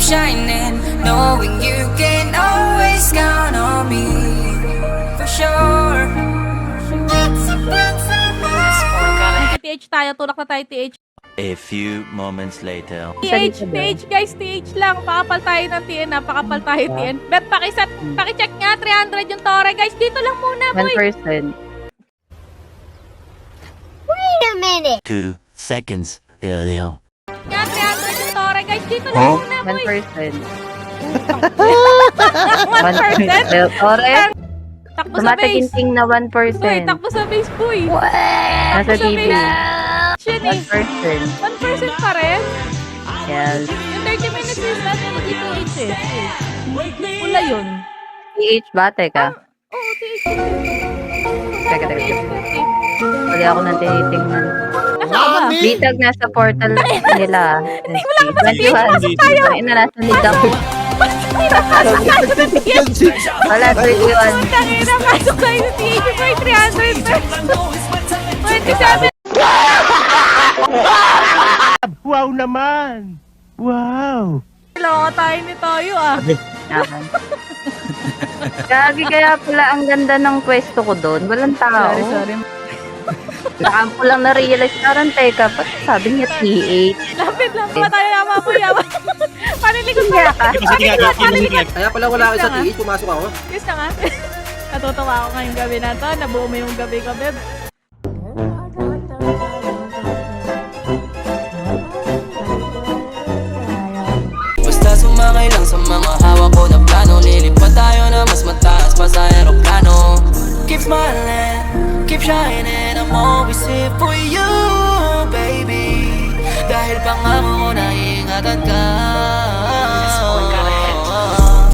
shining, knowing you can always count on me, for sure. TH tayo, tulak na tayo TH. A few moments later. TH guys, TH lang. Pakapal tayo ng TN, napakapal tayo TN. Bet, pakicheck nga, 300 yung tore. Guys, dito lang muna, boy. 1%. Wait a minute. 2 seconds earlier. Nga, 300 yung tore. Guys, dito lang muna, boy. 1%. 1%. Ore, Takbo sa base. tumataginting na 1%. Boy, takbo sa base, boy. Nasa TV. Yan eh. 1%. 1% pa rin. Yes. Yung 30 minutes is natin na TH eh. Pula yun. PH ba? Teka. Oo, TH. Teka. Wala ako nang tinitingnan. Nasa ba? Bitag nasa portal nila. Wala ka pa sa PH. Pasok tayo. Ina, nasa ni Doc. Pasok tayo sa PH. Wala, 31. Tangina, pasok tayo sa TH. Boy, 300 pesos. 27. Wow naman! Wow! Kailangan tayo ni Toyo ah. Naman. Gagi, kaya pala ang ganda ng pwesto ko doon. Walang tao. Sorry. Saka ko lang na-realize parang teka, ba't sabi niya PH? Lapit lang. Tama tayo na mga puya. Panilikod pa. Kaya ka? Panilikod. Kaya pala wala kayo sa TH, pumasok ako. Yes na nga. Natutuwa ako ngayong gabi na to. Nabuo mo yung gabi ko, beb. Basta sumakay lang sa mga hawak ko na plano, lilipat tayo na mas mataas pa sa aeroplano. Keep smiling, keep shining, I'm always here for you, baby. Dahil pangako ko na iingatan ka.